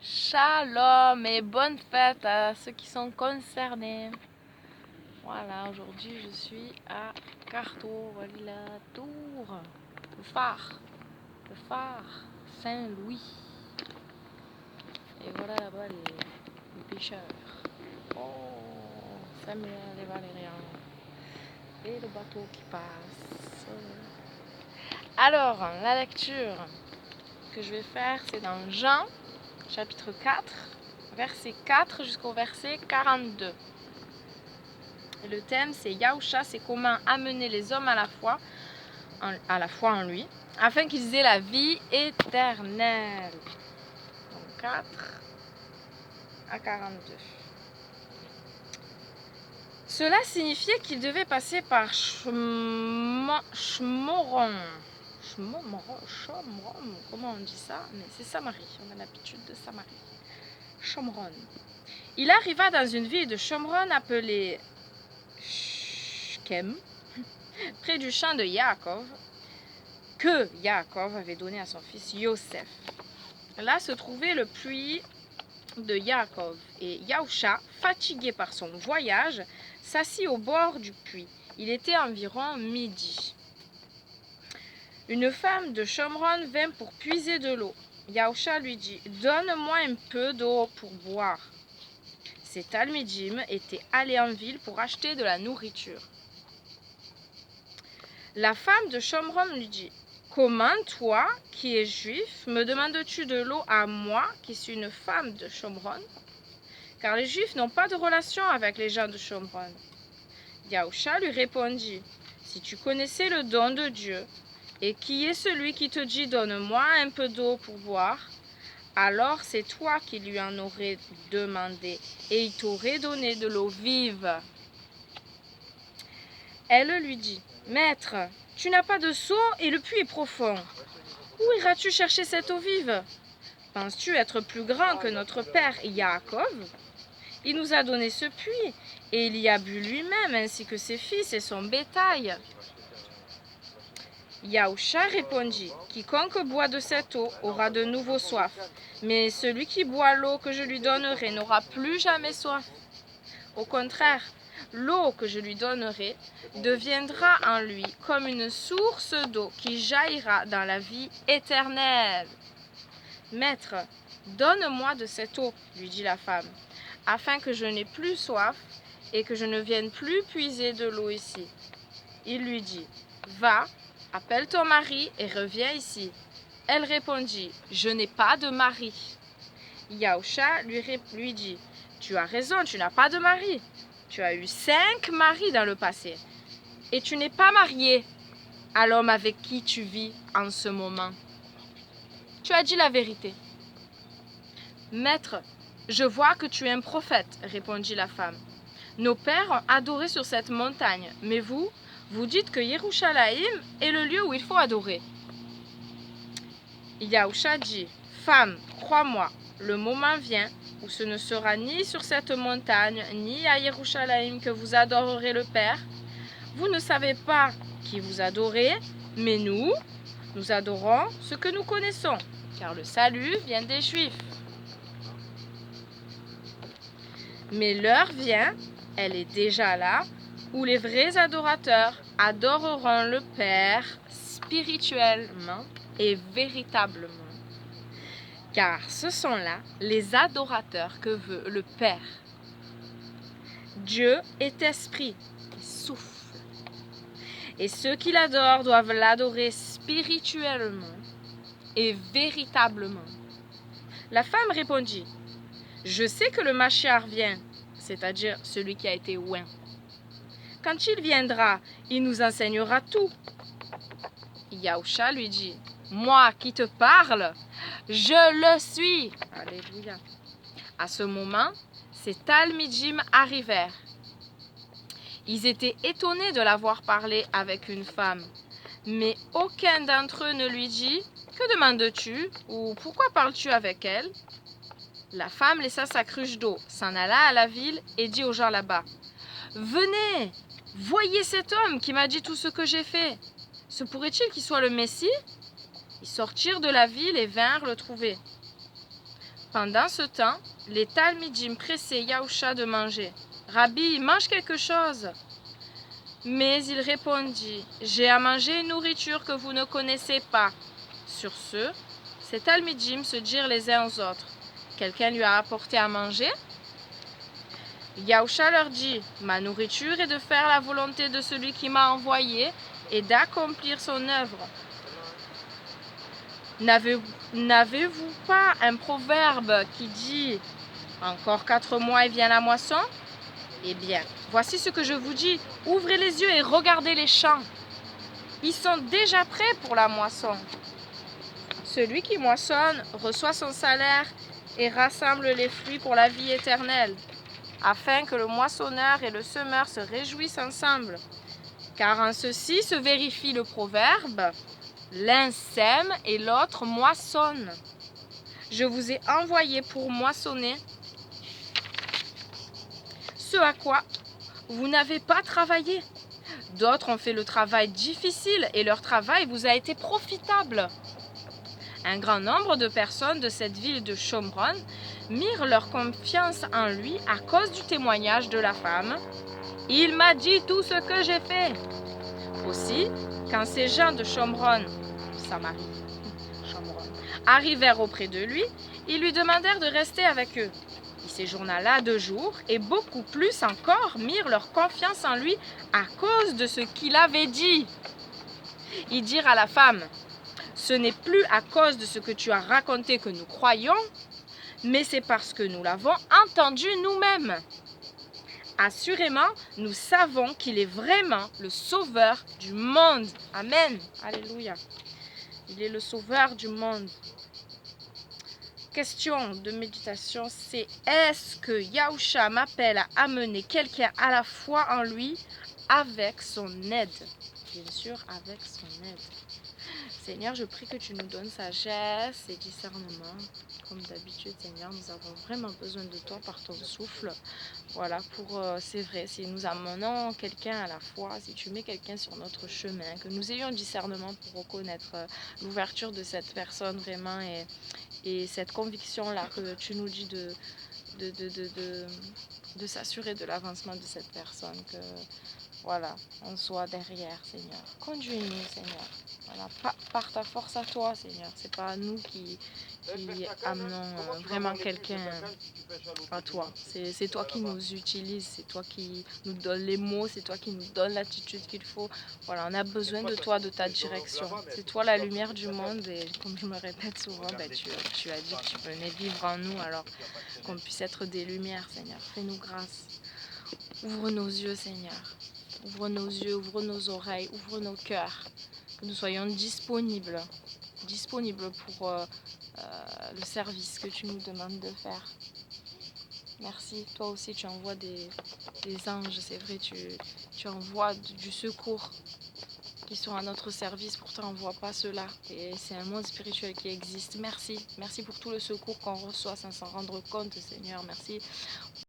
Shalom et bonne fête à ceux qui sont concernés. Voilà, aujourd'hui je suis à Carto, voilà la tour, le phare Saint-Louis. Et voilà là-bas les pêcheurs. Oh, Samuel et Valérian. Et le bateau qui passe. Alors, la lecture que je vais faire, c'est dans Jean, chapitre 4, verset 4 jusqu'au verset 42. Et le thème, c'est Yahusha, c'est comment amener les hommes à la foi en lui, afin qu'ils aient la vie éternelle. Donc 4 à 42. Cela signifiait qu'il devait passer par Shmoron, comment on dit ça? Mais c'est Samarie, on a l'habitude de Samarie. Shomron. Il arriva dans une ville de Shomron appelée Shkem, près du champ de Yaakov, que Yaakov avait donné à son fils Yosef. Là se trouvait le puits de Yaakov, et Yahusha, fatigué par son voyage, s'assit au bord du puits. Il était environ midi. Une femme de Shomron vint pour puiser de l'eau. Yahusha lui dit: « Donne-moi un peu d'eau pour boire. » Ces Talmidim étaient allés en ville pour acheter de la nourriture. La femme de Shomron lui dit: « Comment toi, qui es juif, me demandes-tu de l'eau à moi, qui suis une femme de Shomron? Car les Juifs n'ont pas de relation avec les gens de Shomron. » Yahusha lui répondit: « Si tu connaissais le don de Dieu, et qui est celui qui te dit: donne-moi un peu d'eau pour boire, alors c'est toi qui lui en aurais demandé, et il t'aurait donné de l'eau vive. » Elle lui dit: « Maître, tu n'as pas de seau et le puits est profond. Où iras-tu chercher cette eau vive? Penses-tu être plus grand que notre père Yaakov? Il nous a donné ce puits, et il y a bu lui-même, ainsi que ses fils et son bétail. » Yahusha répondit: « Quiconque boit de cette eau aura de nouveau soif, mais celui qui boit l'eau que je lui donnerai n'aura plus jamais soif. Au contraire, l'eau que je lui donnerai deviendra en lui comme une source d'eau qui jaillira dans la vie éternelle. » « Maître, donne-moi de cette eau, lui dit la femme, afin que je n'ai plus soif et que je ne vienne plus puiser de l'eau ici. » Il lui dit: « Va, appelle ton mari et reviens ici. » Elle répondit: « Je n'ai pas de mari. » Yahusha lui dit: « Tu as raison, tu n'as pas de mari. Tu as eu 5 maris dans le passé, et tu n'es pas marié à l'homme avec qui tu vis en ce moment. Tu as dit la vérité. » « Maître, je vois que tu es un prophète, répondit la femme. Nos pères ont adoré sur cette montagne, mais vous dites que Yerushalayim est le lieu où il faut adorer. » Yahusha dit: « Femme, crois-moi, le moment vient où ce ne sera ni sur cette montagne, ni à Yerushalayim que vous adorerez le Père. Vous ne savez pas qui vous adorez, mais nous adorons ce que nous connaissons, car le salut vient des Juifs. Mais l'heure vient, elle est déjà là, où les vrais adorateurs adoreront le Père spirituellement et véritablement. Car ce sont là les adorateurs que veut le Père. Dieu est esprit, souffle. Et ceux qui l'adorent doivent l'adorer spirituellement et véritablement. » La femme répondit: « Je sais que le Mashiach vient, c'est-à-dire celui qui a été oint. Quand il viendra, il nous enseignera tout. » Yahusha lui dit: « Moi qui te parle, je le suis. » Alléluia. À ce moment, ces Talmidim arrivèrent. Ils étaient étonnés de l'avoir parlé avec une femme, mais aucun d'entre eux ne lui dit: « Que demandes-tu » ou « Pourquoi parles-tu avec elle ?» La femme laissa sa cruche d'eau, s'en alla à la ville et dit aux gens là-bas: « Venez, voyez cet homme qui m'a dit tout ce que j'ai fait. Se pourrait-il qu'il soit le Messie ?» Ils sortirent de la ville et vinrent le trouver. Pendant ce temps, les Talmidim pressaient Yahusha de manger. « Rabbi, mange quelque chose !» Mais il répondit, « J'ai à manger une nourriture que vous ne connaissez pas. » Sur ce, ces Talmidim se dirent les uns aux autres, « Quelqu'un lui a apporté à manger ?» Yahusha leur dit, « Ma nourriture est de faire la volonté de celui qui m'a envoyé et d'accomplir son œuvre. N'avez-vous pas un proverbe qui dit « Encore 4 mois et vient la moisson ?» Eh bien, voici ce que je vous dis, ouvrez les yeux et regardez les champs. Ils sont déjà prêts pour la moisson. Celui qui moissonne reçoit son salaire et rassemble les fruits pour la vie éternelle, afin que le moissonneur et le semeur se réjouissent ensemble. Car en ceci se vérifie le proverbe, l'un sème et l'autre moissonne. Je vous ai envoyé pour moissonner ce à quoi vous n'avez pas travaillé. D'autres ont fait le travail difficile et leur travail vous a été profitable. Un grand nombre de personnes de cette ville de Shomron mirent leur confiance en lui à cause du témoignage de la femme. « Il m'a dit tout ce que j'ai fait !» Aussi, quand ces gens de Shomron, Samarie, arrivèrent auprès de lui, ils lui demandèrent de rester avec eux. Il séjourna là 2 jours, et beaucoup plus encore mirent leur confiance en lui à cause de ce qu'il avait dit. Ils dirent à la femme, « Ce n'est plus à cause de ce que tu as raconté que nous croyons, mais c'est parce que nous l'avons entendu nous-mêmes. Assurément, nous savons qu'il est vraiment le sauveur du monde. » Amen. Alléluia. Il est le sauveur du monde. Question de méditation, c'est est-ce que Yahusha m'appelle à amener quelqu'un à la foi en lui avec son aide? Bien sûr, avec son aide. Seigneur, je prie que tu nous donnes sagesse et discernement. Comme d'habitude, Seigneur, nous avons vraiment besoin de toi par ton souffle. Voilà, c'est vrai, si nous amenons quelqu'un à la foi, si tu mets quelqu'un sur notre chemin, que nous ayons discernement pour reconnaître l'ouverture de cette personne vraiment et cette conviction-là que tu nous dis de s'assurer de l'avancement de cette personne, que voilà, on soit derrière, Seigneur. Conduis-nous, Seigneur. Voilà, par ta force à toi, Seigneur. C'est pas nous qui amenons vraiment quelqu'un à toi. C'est toi qui nous utilises, c'est toi qui nous donne les mots, c'est toi qui nous donne l'attitude qu'il faut. Voilà, on a besoin de toi, de ta direction. C'est toi la lumière du monde et comme je me répète souvent, tu as dit que tu venais vivre en nous, alors qu'on puisse être des lumières, Seigneur. Fais-nous grâce. Ouvre nos yeux, Seigneur. Ouvre nos yeux, ouvre nos oreilles, ouvre nos cœurs. Que nous soyons disponibles pour le service que tu nous demandes de faire. Merci. Toi aussi, tu envoies des anges, c'est vrai, tu envoies du secours qui sont à notre service, pourtant on ne voit pas cela. Et c'est un monde spirituel qui existe. Merci. Merci pour tout le secours qu'on reçoit sans s'en rendre compte, Seigneur. Merci